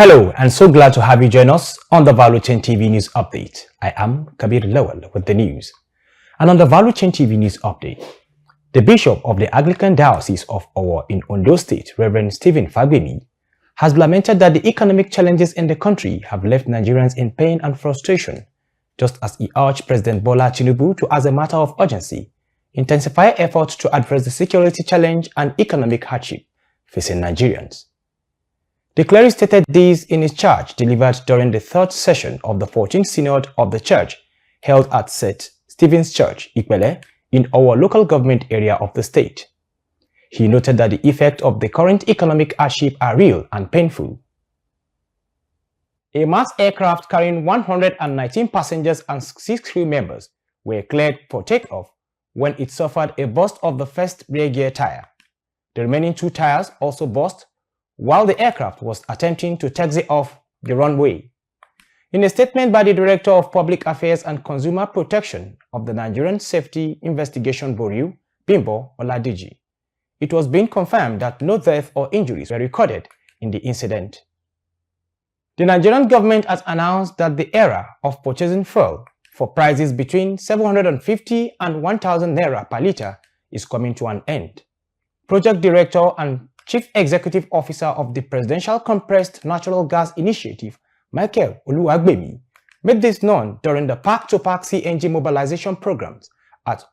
Hello, and so glad to have you join us on the Value Chain TV News Update. I am Kabir Lawal with the news. And on the Value Chain TV News Update, the Bishop of the Anglican Diocese of Owo in Ondo State, Reverend Stephen Fagbemi, has lamented that the economic challenges in the country have left Nigerians in pain and frustration, just as he urged President Bola Tinubu to, as a matter of urgency, intensify efforts to address the security challenge and economic hardship facing Nigerians. The cleric stated this in his charge delivered during the third session of the 14th Synod of the Church held at St. Stephen's Church, Ipele, in our local government area of the state. He noted that the effects of the current economic hardship are real and painful. A mass aircraft carrying 119 passengers and 6 crew members were cleared for takeoff when it suffered a burst of the first rear gear tire. The remaining 2 tires also burst while the aircraft was attempting to taxi off the runway. In a statement by the Director of Public Affairs and Consumer Protection of the Nigerian Safety Investigation Bureau, Bimbo Oladeji, it was being confirmed that no deaths or injuries were recorded in the incident. The Nigerian government has announced that the era of purchasing fuel for prices between 750 and 1,000 naira per litre is coming to an end. Project Director and Chief Executive Officer of the Presidential Compressed Natural Gas Initiative, Michael Oluwagbemi, made this known during the Park-to-Park CNG mobilization programs at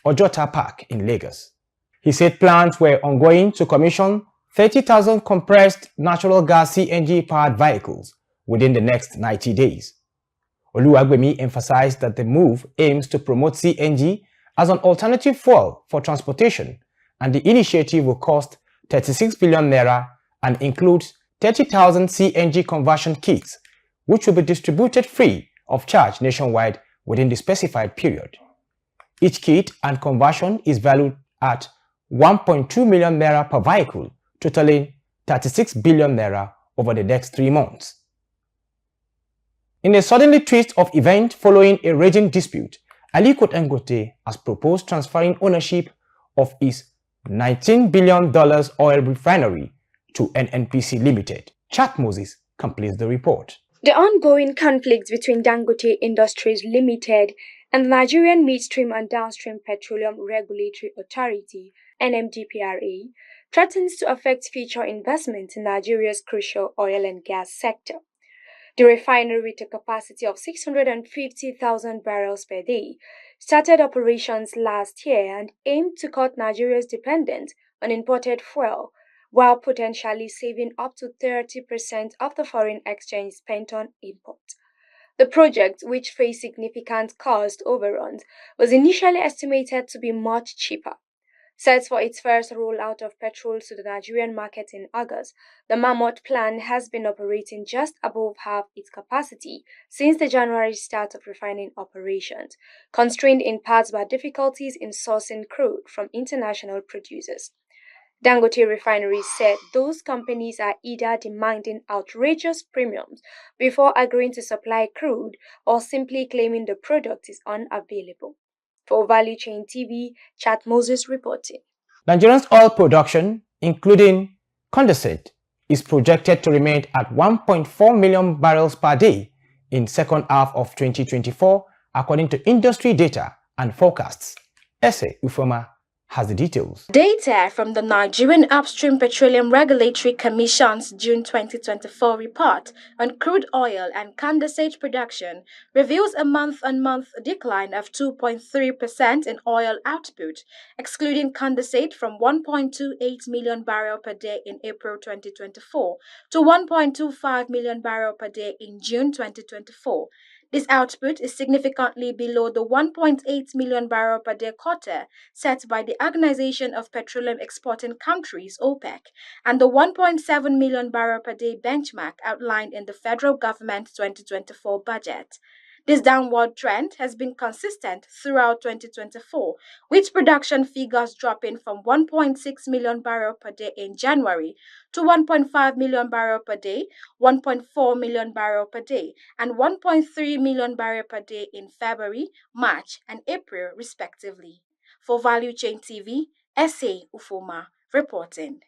Ojota Park in Lagos. He said plans were ongoing to commission 30,000 compressed natural gas CNG-powered vehicles within the next 90 days. Oluwagbemi emphasized that the move aims to promote CNG as an alternative fuel for transportation, and the initiative will cost 36 billion naira and includes 30,000 CNG conversion kits, which will be distributed free of charge nationwide within the specified period. Each kit and conversion is valued at 1.2 million naira per vehicle, totaling 36 billion naira over the next 3 months. In a suddenly twist of event following a raging dispute, Aliko Dangote has proposed transferring ownership of his $19 billion oil refinery to NNPC Limited. Chat Moses completes the report. The ongoing conflict between Dangote Industries Limited and the Nigerian Midstream and Downstream Petroleum Regulatory Authority (NMDPRA) threatens to affect future investment in Nigeria's crucial oil and gas sector. The refinery, with a capacity of 650,000 barrels per day, started operations last year and aimed to cut Nigeria's dependence on imported fuel, while potentially saving up to 30% of the foreign exchange spent on import. The project, which faced significant cost overruns, was initially estimated to be much cheaper. Set for its first rollout of petrol to the Nigerian market in August, the Mammoth plant has been operating just above half its capacity since the January start of refining operations, constrained in part by difficulties in sourcing crude from international producers. Dangote Refinery said those companies are either demanding outrageous premiums before agreeing to supply crude or simply claiming the product is unavailable. For Value Chain TV, Chat Moses reporting. Nigeria's oil production, including condensate, is projected to remain at 1.4 million barrels per day in second half of 2024, according to industry data and forecasts. Ese Ufoma has the details. Data from the Nigerian Upstream Petroleum Regulatory Commission's June 2024 report on crude oil and condensate production reveals a month-on-month decline of 2.3% in oil output, excluding condensate, from 1.28 million barrels per day in April 2024 to 1.25 million barrels per day in June 2024. This output is significantly below the 1.8 million barrel per day quota set by the Organization of Petroleum Exporting Countries (OPEC) and the 1.7 million barrel per day benchmark outlined in the federal government's 2024 budget. This downward trend has been consistent throughout 2024, with production figures dropping from 1.6 million barrels per day in January to 1.5 million barrels per day, 1.4 million barrels per day, and 1.3 million barrels per day in February, March, and April, respectively. For Value Chain TV, Ese Ufoma reporting.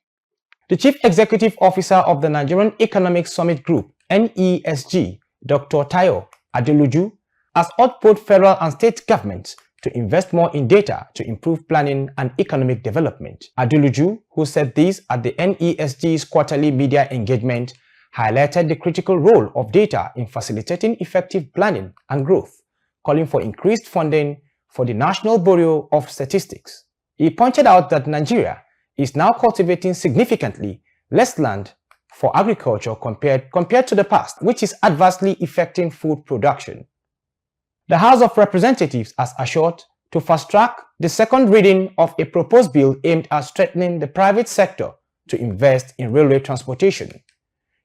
The Chief Executive Officer of the Nigerian Economic Summit Group, NESG, Dr. Tayo Adeluju, has urged both federal and state governments to invest more in data to improve planning and economic development. Adeluju, who said this at the NESG's quarterly media engagement, highlighted the critical role of data in facilitating effective planning and growth, calling for increased funding for the National Bureau of Statistics. He pointed out that Nigeria is now cultivating significantly less land for agriculture compared to the past, which is adversely affecting food production. The House of Representatives has assured to fast-track the second reading of a proposed bill aimed at strengthening the private sector to invest in railway transportation.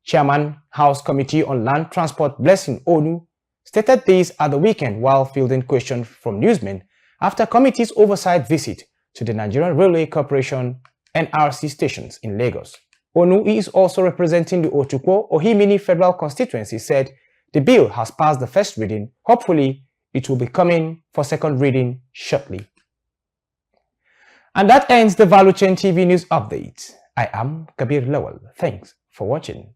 Chairman, House Committee on Land Transport Blessing Onu stated this at the weekend while fielding questions from newsmen after committee's oversight visit to the Nigerian Railway Corporation NRC stations in Lagos. Onu, who is also representing the Otukpo Ohimini Federal Constituency, said the bill has passed the first reading. Hopefully, it will be coming for second reading shortly. And that ends the Value Chain TV News Update. I am Kabir Lawal. Thanks for watching.